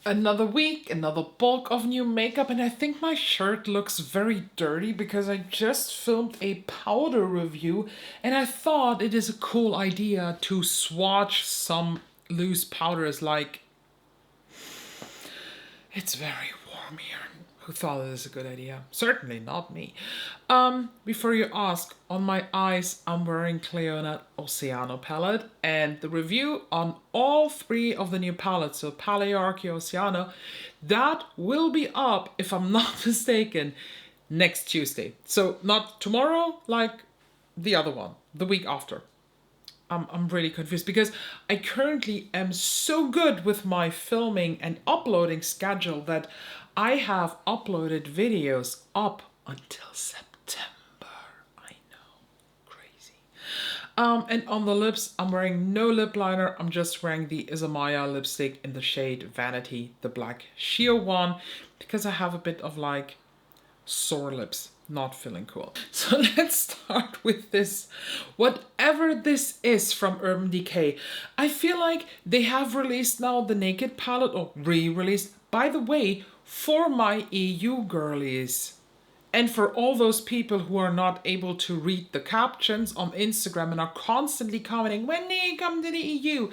Another week, another bulk of new makeup, and I think my shirt looks very dirty because I just filmed a powder review and I thought it is a cool idea to swatch some loose powders. Like, it's very warm here. Who thought it is a good idea? Certainly not me. Before you ask, on my eyes I'm wearing Cleona Oceano palette, and the review on all three of the new palettes, so Palearchy, Oceano, that will be up, if I'm not mistaken, next Tuesday. So not tomorrow, like the other one, the week after. I'm really confused because I currently am so good with my filming and uploading schedule that I have uploaded videos up until September. I know, crazy. And on the lips, I'm wearing no lip liner. I'm just wearing the Isamaya lipstick in the shade Vanity, the black sheer one, because I have a bit of like sore lips, not feeling cool. So let's start with this. Whatever this is from Urban Decay, I feel like they have released now the Naked palette, or re-released, by the way, for my EU girlies. And for all those people who are not able to read the captions on Instagram and are constantly commenting, when do you come to the EU?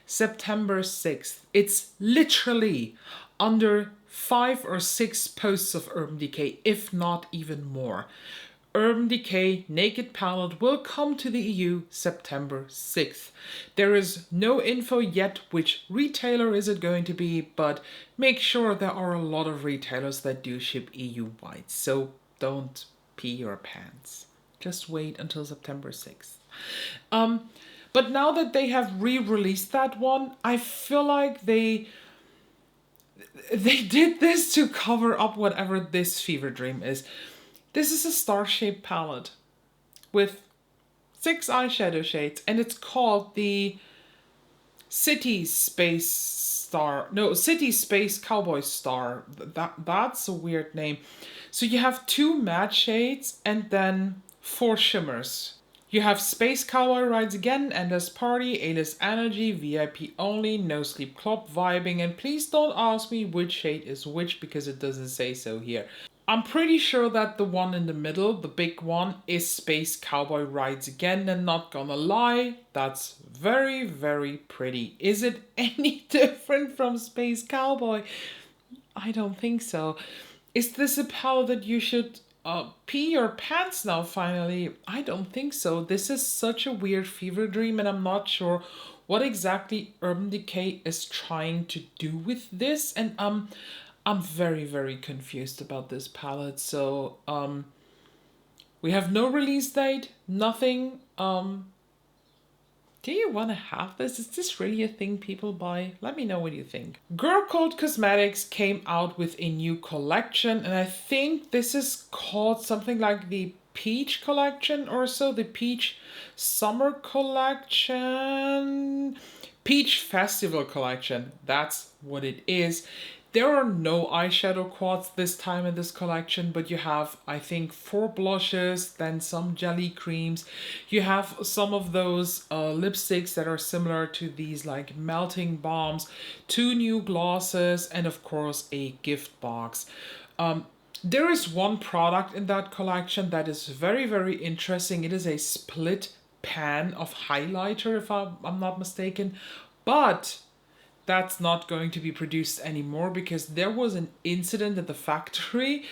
September 6th. It's literally under 5 or 6 posts of Urban Decay, if not even more. Urban Decay Naked palette will come to the EU September 6th. There is no info yet which retailer is it going to be, but make sure there are a lot of retailers that do ship EU-wide, so don't pee your pants. Just wait until September 6th. But now that they have re-released that one, I feel like they did this to cover up whatever this fever dream is. This is a star-shaped palette with 6 eyeshadow shades, and it's called the City Space Cowboy Star. That's a weird name. So you have 2 matte shades and then 4 shimmers. You have Space Cowboy Rides Again, Endless Party, A-List Energy, VIP Only, No Sleep Club, Vibing, and please don't ask me which shade is which because it doesn't say so here. I'm pretty sure that the one in the middle, the big one, is Space Cowboy Rides Again, and not gonna lie, that's very, very pretty. Is it any different from Space Cowboy? I don't think so. Is this a palette that you should pee your pants now finally? I don't think so. This is such a weird fever dream and I'm not sure what exactly Urban Decay is trying to do with this, and I'm very, very confused about this palette. So we have no release date, nothing. Do you want to have this? Is this really a thing people buy? Let me know what you think. Girl Code Cosmetics came out with a new collection, and I think this is called something like the Peach Collection or so. The Peach Summer Collection. Peach Festival Collection. That's what it is. There are no eyeshadow quads this time in this collection, but you have, I think, 4 blushes, then some jelly creams. You have some of those lipsticks that are similar to these like melting balms, 2 new glosses, and of course a gift box. There is one product in that collection that is very, very interesting. It is a split pan of highlighter, if I'm not mistaken, but that's not going to be produced anymore because there was an incident at the factory.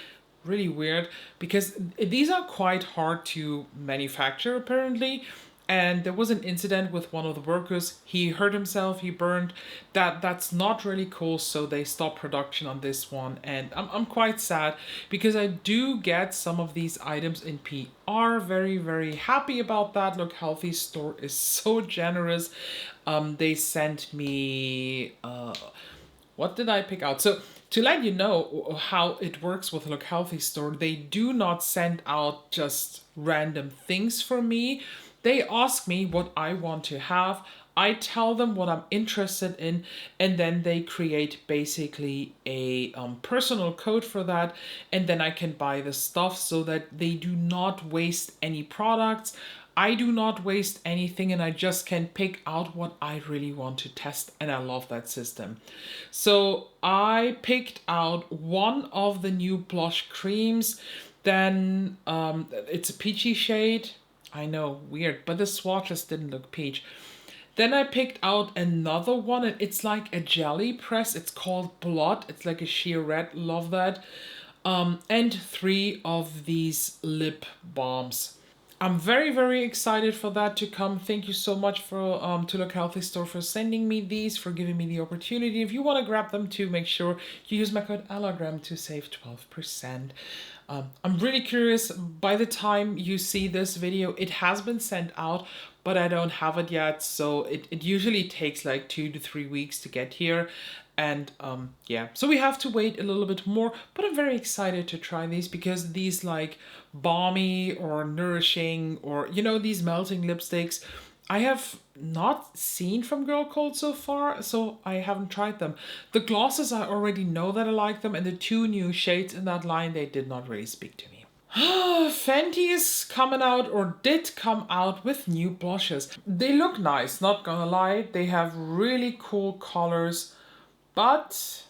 Really weird, because these are quite hard to manufacture apparently, and there was an incident with one of the workers. He hurt himself, he burned. That's not really cool, so they stopped production on this one, and I'm quite sad because I do get some of these items in PR. Very, very happy about that. Look Healthy store is so generous. They sent me what did I pick out? So to let you know how it works with Look Healthy store, they do not send out just random things for me. They ask me what I want to have. I tell them what I'm interested in, and then they create basically a personal code for that, and then I can buy the stuff so that they do not waste any products. I do not waste anything and I just can pick out what I really want to test, and I love that system. So I picked out one of the new blush creams. Then it's a peachy shade. I know, weird, but the swatches didn't look peach. Then I picked out another one, and it's like a jelly press. It's called Blood. It's like a sheer red. Love that. And 3 of these lip balms. I'm very, very excited for that to come. Thank you so much for To Look Healthy store for sending me these, for giving me the opportunity. If you want to grab them too, make sure you use my code ELLAGRAM to save 12%. I'm really curious, by the time you see this video, it has been sent out, but I don't have it yet. So it usually takes like 2 to 3 weeks to get here. And yeah, so we have to wait a little bit more, but I'm very excited to try these because these like balmy or nourishing or, you know, these melting lipsticks, I have not seen from Girl Code so far, so I haven't tried them. The glosses, I already know that I like them, and the 2 new shades in that line, they did not really speak to me. Fenty is coming out, or did come out, with new blushes. They look nice, not gonna lie. They have really cool colors, but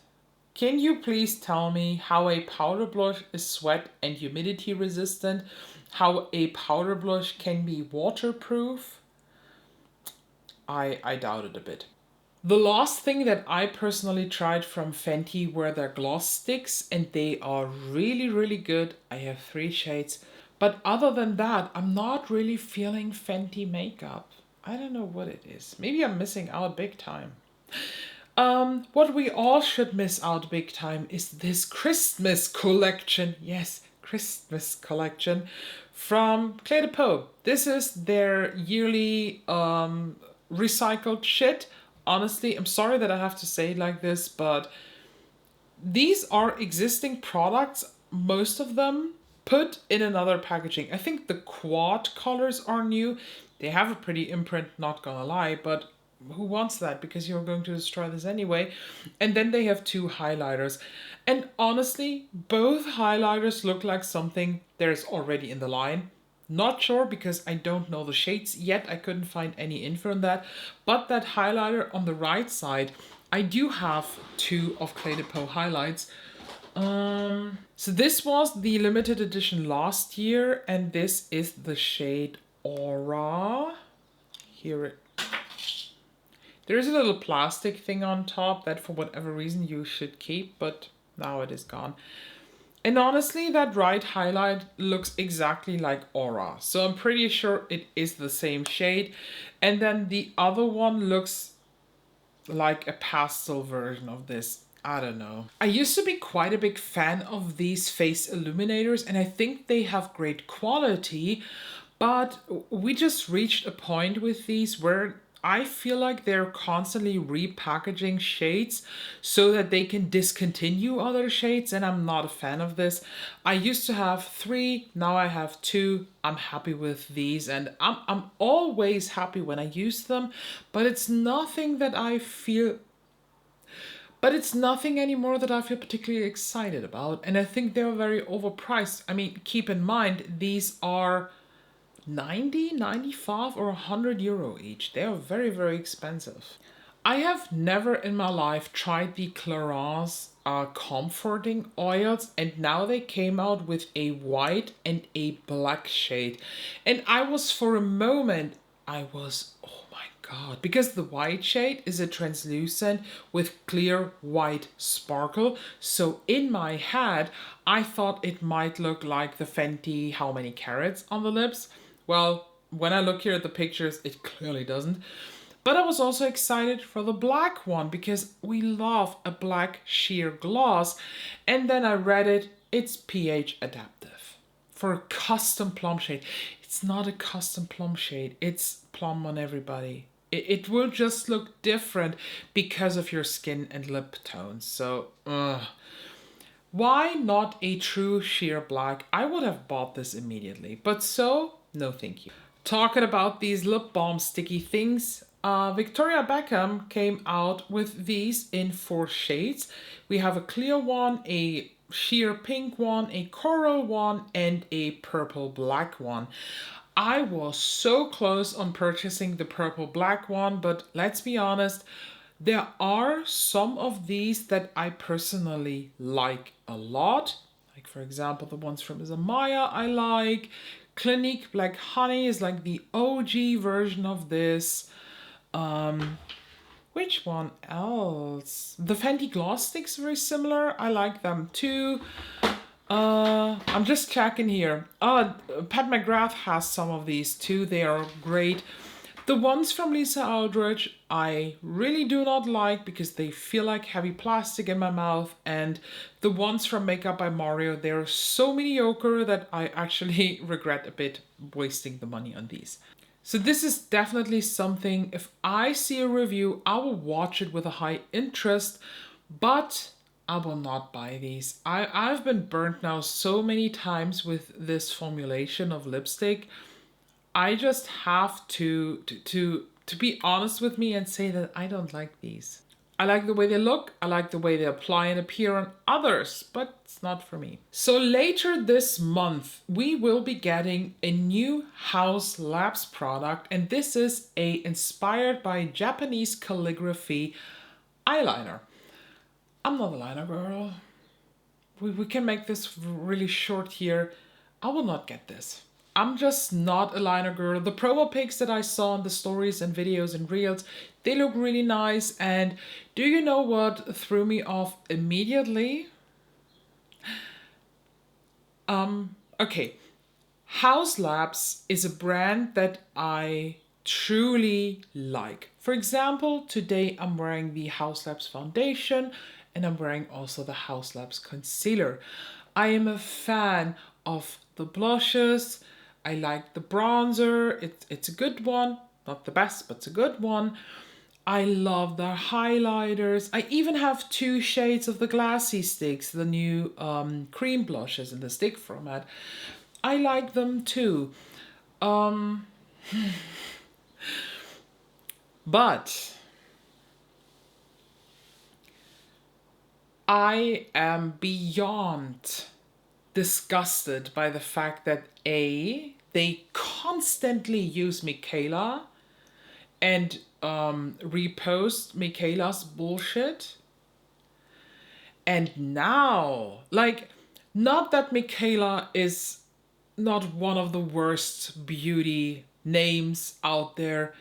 can you please tell me how a powder blush is sweat and humidity resistant? How a powder blush can be waterproof? I doubt it a bit. The last thing that I personally tried from Fenty were their gloss sticks, and they are really, really good. I have 3 shades. But other than that, I'm not really feeling Fenty makeup. I don't know what it is. Maybe I'm missing out big time. What we all should miss out big time is this Christmas collection. Yes, Christmas collection from Cay Po. This is their yearly recycled shit. Honestly, I'm sorry that I have to say it like this, but these are existing products, most of them put in another packaging. I think the quad colors are new. They have a pretty imprint, not gonna lie, but who wants that? Because you're going to destroy this anyway. And then they have 2 highlighters. And honestly, both highlighters look like something there's already in the line. Not sure because I don't know the shades yet. I couldn't find any info on that. But that highlighter on the right side, I do have 2 of Cay Po highlights. So this was the limited edition last year, and this is the shade Aura. There's a little plastic thing on top that for whatever reason you should keep, but now it is gone. And honestly, that right highlight looks exactly like Aura. So I'm pretty sure it is the same shade. And then the other one looks like a pastel version of this. I don't know. I used to be quite a big fan of these face illuminators, and I think they have great quality. But we just reached a point with these where I feel like they're constantly repackaging shades so that they can discontinue other shades, and I'm not a fan of this. I used to have 3, now I have 2. I'm happy with these, and I'm always happy when I use them, but it's nothing that I feel... But it's nothing anymore that I feel particularly excited about, and I think they're very overpriced. I mean, keep in mind, these are 90, 95 or 100 euro each. They are very, very expensive. I have never in my life tried the Clarins comforting oils, and now they came out with a white and a black shade. And I was, for a moment, oh my God, because the white shade is a translucent with clear white sparkle. So in my head, I thought it might look like the Fenty How Many Carats on the lips. Well, when I look here at the pictures, it clearly doesn't. But I was also excited for the black one because we love a black sheer gloss. And then I read it's pH adaptive for a custom plum shade. It's not a custom plum shade. It's plum on everybody. It will just look different because of your skin and lip tones. So, why not a true sheer black? I would have bought this immediately, but no thank you. Talking about these lip balm sticky things, Victoria Beckham came out with these in 4 shades. We have a clear one, a sheer pink one, a coral one, and a purple black one. I was so close on purchasing the purple black one, but let's be honest, there are some of these that I personally like a lot. Like for example, the ones from Zamaya I like. Clinique Black Honey is like the OG version of this. Which one else? The Fenty Gloss Sticks very similar. I like them too. I'm just checking here. Pat McGrath has some of these too. They are great. The ones from Lisa Aldridge I really do not like because they feel like heavy plastic in my mouth. And the ones from Makeup by Mario, they're so mediocre that I actually regret a bit wasting the money on these. So this is definitely something, if I see a review, I will watch it with a high interest, but I will not buy these. I've been burnt now so many times with this formulation of lipstick. I just have to be honest with me and say that I don't like these. I like the way they look, I like the way they apply and appear on others, but it's not for me. So later this month, we will be getting a new HausLabs product, and this is a inspired by Japanese calligraphy eyeliner. I'm not a liner girl. We can make this really short here. I will not get this. I'm just not a liner girl. The promo pics that I saw in the stories and videos and reels, they look really nice. And do you know what threw me off immediately? Okay. HausLabs is a brand that I truly like. For example, today I'm wearing the HausLabs foundation and I'm wearing also the HausLabs concealer. I am a fan of the blushes. I like the bronzer. It's a good one. Not the best, but it's a good one. I love the highlighters. I even have 2 shades of the Glassy Sticks, the new cream blushes in the stick format. I like them too. But I am beyond disgusted by the fact that they constantly use Michaela and repost Michaela's bullshit. And now, like, not that Michaela is not one of the worst beauty names out there.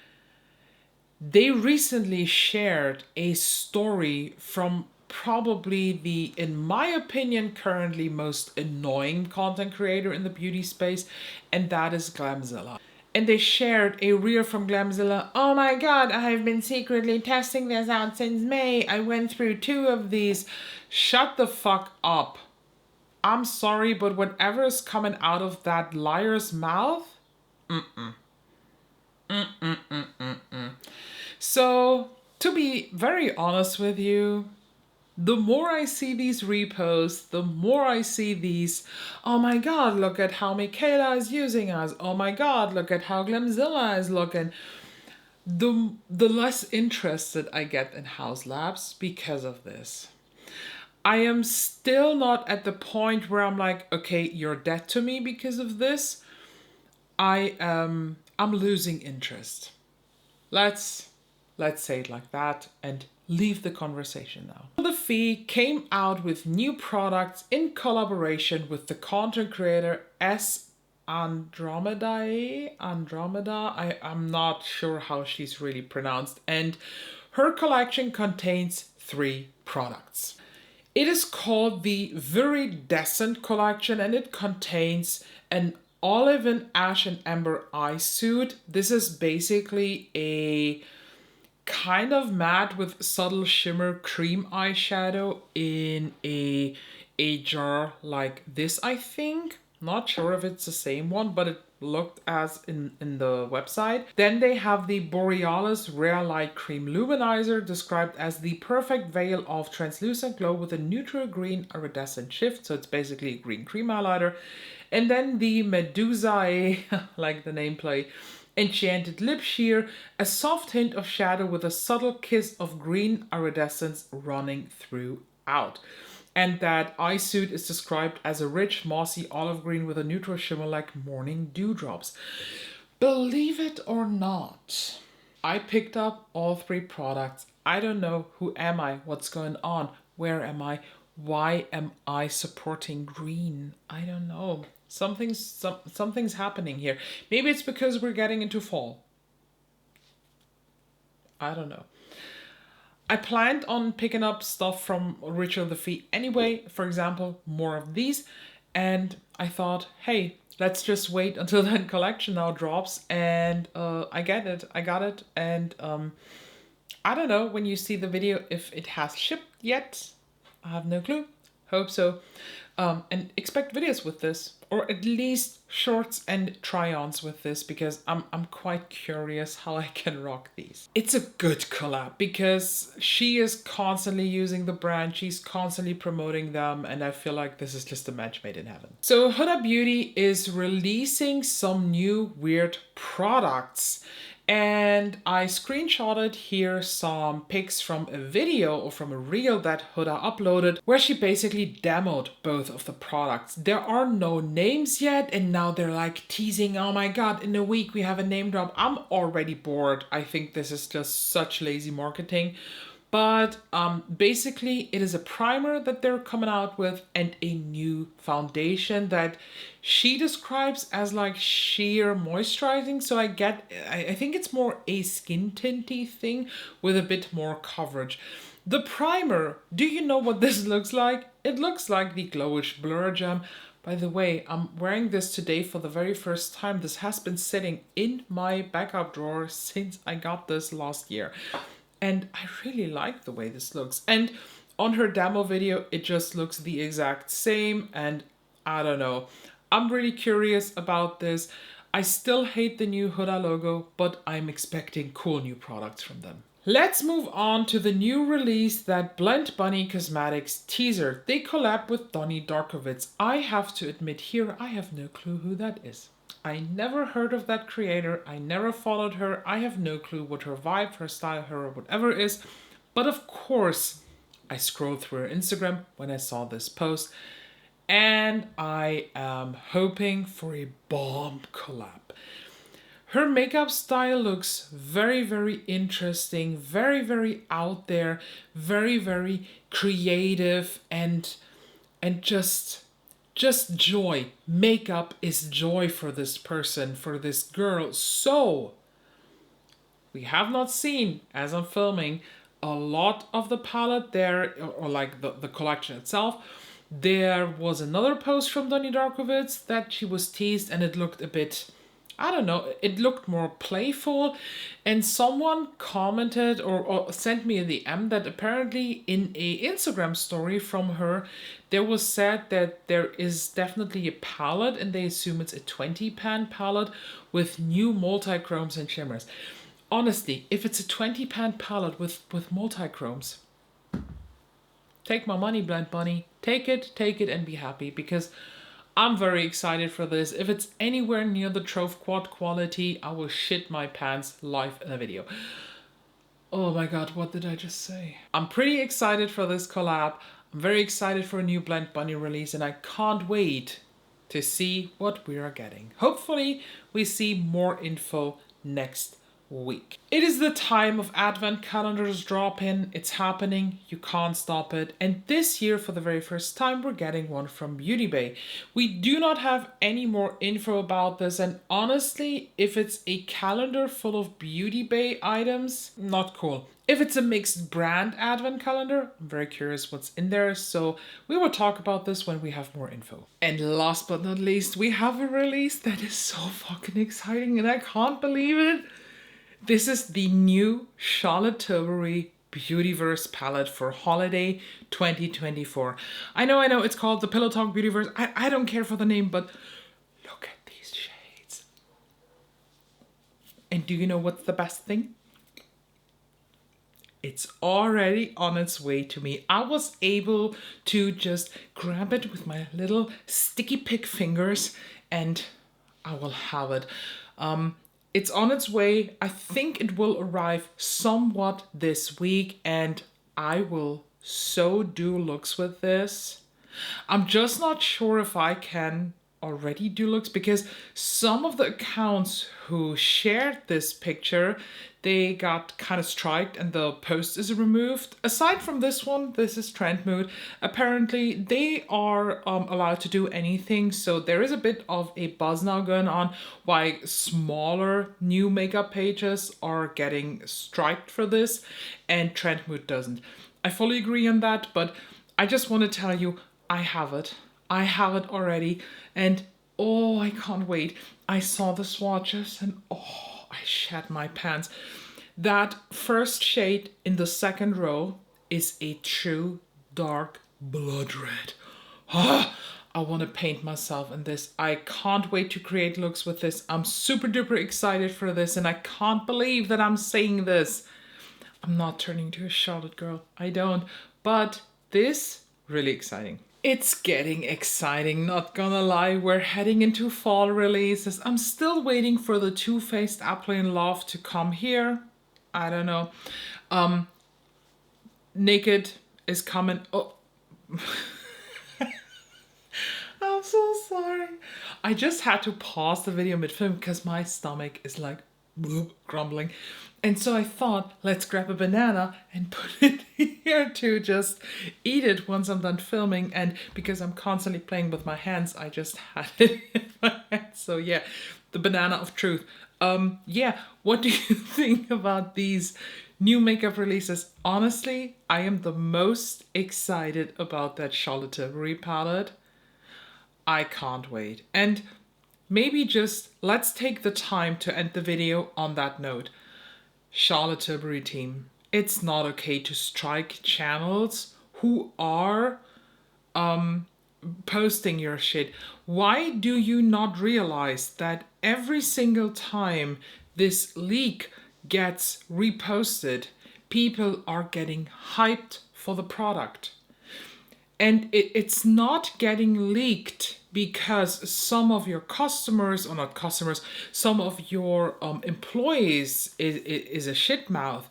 They recently shared a story from probably the, in my opinion, currently most annoying content creator in the beauty space, and that is Glamzilla. And they shared a reel from Glamzilla. Oh my god, I have been secretly testing this out since May. I went through 2 of these. Shut the fuck up. I'm sorry, but whatever is coming out of that liar's mouth, So, to be very honest with you, the more I see these reposts, the more I see these, oh my god, look at how Michaela is using us. Oh my god, look at how Glamzilla is looking. The less interested I get in HausLabs because of this. I am still not at the point where I'm like, okay, you're dead to me because of this. I'm losing interest. Let's say it like that and leave the conversation now. The Fille came out with new products in collaboration with the content creator s.andromedae. I'm not sure how she's really pronounced, and her collection contains 3 products. It is called the Viridescent collection and it contains an olive and ash and amber eye suit. This is basically a kind of matte with subtle shimmer cream eyeshadow in a jar like this, I think. Not sure if it's the same one, but it looked as in the website. Then they have the Borealis Rare Light Cream Luminizer, described as the perfect veil of translucent glow with a neutral green iridescent shift. So it's basically a green cream highlighter. And then the Medusae, like the nameplate, Enchanted Lip Sheer, a soft hint of shadow with a subtle kiss of green iridescence running throughout. and that eye suit is described as a rich, mossy olive green with a neutral shimmer like morning dewdrops. Believe it or not, I picked up all 3 products. I don't know, who am I? What's going on? Where am I? Why am I supporting green? I don't know. Something's happening here. Maybe it's because we're getting into fall. I don't know. I planned on picking up stuff from Rituel the Fille anyway, for example, more of these. And I thought, hey, let's just wait until that collection now drops. And I got it. And I don't know when you see the video if it has shipped yet. I have no clue. Hope so. And expect videos with this, or at least shorts and try-ons with this, because I'm quite curious how I can rock these. It's a good collab because she is constantly using the brand, she's constantly promoting them, and I feel like this is just a match made in heaven. So Huda Beauty is releasing some new weird products. And I screenshotted here some pics from a video or from a reel that Huda uploaded where she basically demoed both of the products. There are no names yet, and now they're like teasing, oh my god, in a week we have a name drop. I'm already bored. I think this is just such lazy marketing. But basically it is a primer that they're coming out with and a new foundation that she describes as like sheer moisturizing. So I think it's more a skin tinty thing with a bit more coverage. The primer, do you know what this looks like? It looks like the Glowish Blur Gem. By the way, I'm wearing this today for the very first time. This has been sitting in my backup drawer since I got this last year. And I really like the way this looks. And on her demo video, it just looks the exact same. And I don't know. I'm really curious about this. I still hate the new Huda logo, but I'm expecting cool new products from them. Let's move on to the new release that Blend Bunny Cosmetics teaser. They collab with Doni Darkowitz. I have to admit here, I have no clue who that is. I never heard of that creator. I never followed her. I have no clue what her vibe, her style, her whatever is. But of course, I scrolled through her Instagram when I saw this post. And I am hoping for a Balm collab. Her makeup style looks very, very interesting. Very, very out there. Very, very creative and just joy. Makeup is joy for this person, for this girl. So we have not seen, as I'm filming, a lot of the palette there, or like the collection itself. There was another post from Doni Darkowitz that she was teased and it looked a bit, I don't know, it looked more playful. And someone commented or sent me a DM that apparently in a Instagram story from her, there was said that there is definitely a palette and they assume it's a 20 pan palette with new multi-chromes and shimmers. Honestly, if it's a 20 pan palette with multi-chromes, take my money, Blend Bunny. Take it and be happy, because I'm very excited for this. If it's anywhere near the Trove Quad quality, I will shit my pants live in a video. Oh my god, what did I just say? I'm pretty excited for this collab. I'm very excited for a new Blend Bunny release and I can't wait to see what we are getting. Hopefully we see more info next week. It is the time of advent calendars drop in. It's happening. You can't stop it. And this year, for the very first time, we're getting one from Beauty Bay. We do not have any more info about this. And honestly, if it's a calendar full of Beauty Bay items, not cool. If it's a mixed brand advent calendar, I'm very curious what's in there. So we will talk about this when we have more info. And last but not least, we have a release that is so fucking exciting and I can't believe it. This is the new Charlotte Tilbury Beautyverse palette for holiday 2024. I know, it's called the Pillow Talk Beautyverse. I don't care for the name, but look at these shades. And do you know what's the best thing? It's already on its way to me. I was able to just grab it with my little sticky pick fingers and I will have it. It's on its way. I think it will arrive somewhat this week and I will so do looks with this. I'm just not sure if I can already do looks because some of the accounts who shared this picture, they got kind of striked and the post is removed. Aside from this one, this is Trend Mood. Apparently they are allowed to do anything, so there is a bit of a buzz now going on why smaller new makeup pages are getting striked for this and Trend Mood doesn't. I fully agree on that, but I just want to tell you, I have it. I have it already. And oh, I can't wait. I saw the swatches and oh, I shat my pants. That first shade in the second row is a true dark blood red. Ah, I want to paint myself in this. I can't wait to create looks with this. I'm super duper excited for this and I can't believe that I'm saying this. I'm not turning into a Charlotte girl. I don't. But this, really exciting. It's getting exciting, not gonna lie. We're heading into fall releases. I'm still waiting for the Too Faced Apple in Love to come here. I don't know. Naked is coming. Oh. I'm so sorry. I just had to pause the video mid-film because my stomach is like grumbling. And so I thought, let's grab a banana and put it here to just eat it once I'm done filming. And because I'm constantly playing with my hands, I just had it in my hand. So yeah, the banana of truth. Yeah, what do you think about these new makeup releases? Honestly, I am the most excited about that Charlotte Tilbury palette. I can't wait. And maybe just let's take the time to end the video on that note. Charlotte Tilbury team, it's not okay to strike channels who are posting your shit. Why do you not realize that every single time this leak gets reposted, people are getting hyped for the product? And it's not getting leaked because some of your customers, or not customers, some of your employees is a shit mouth.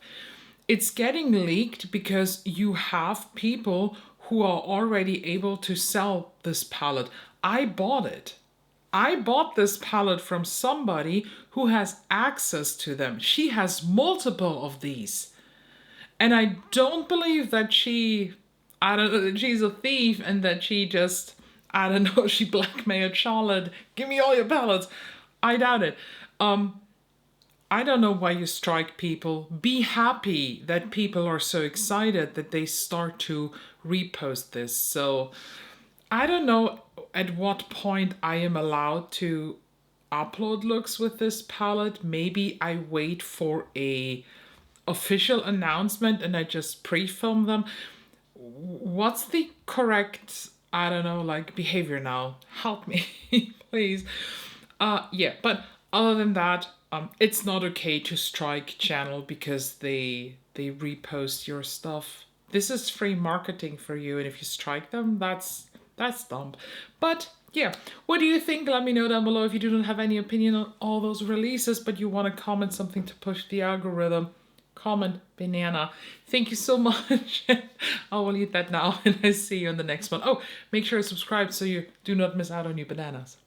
It's getting leaked because you have people who are already able to sell this palette. I bought it. I bought this palette from somebody who has access to them. She has multiple of these. And I don't believe that she's a thief and that she just, I don't know, she blackmailed Charlotte. Give me all your palettes. I doubt it. I don't know why you strike people. Be happy that people are so excited that they start to repost this. So I don't know at what point I am allowed to upload looks with this palette. Maybe I wait for a official announcement and I just pre-film them. What's the correct, I don't know, like behavior now? Help me, please. Yeah, but other than that, it's not okay to strike channel because they repost your stuff. This is free marketing for you, and if you strike them, that's dumb. But yeah, what do you think? Let me know down below if you do not have any opinion on all those releases, but you want to comment something to push the algorithm. Comment banana. Thank you so much. I will eat that now, and I see you in the next one. Oh, make sure to subscribe so you do not miss out on new bananas.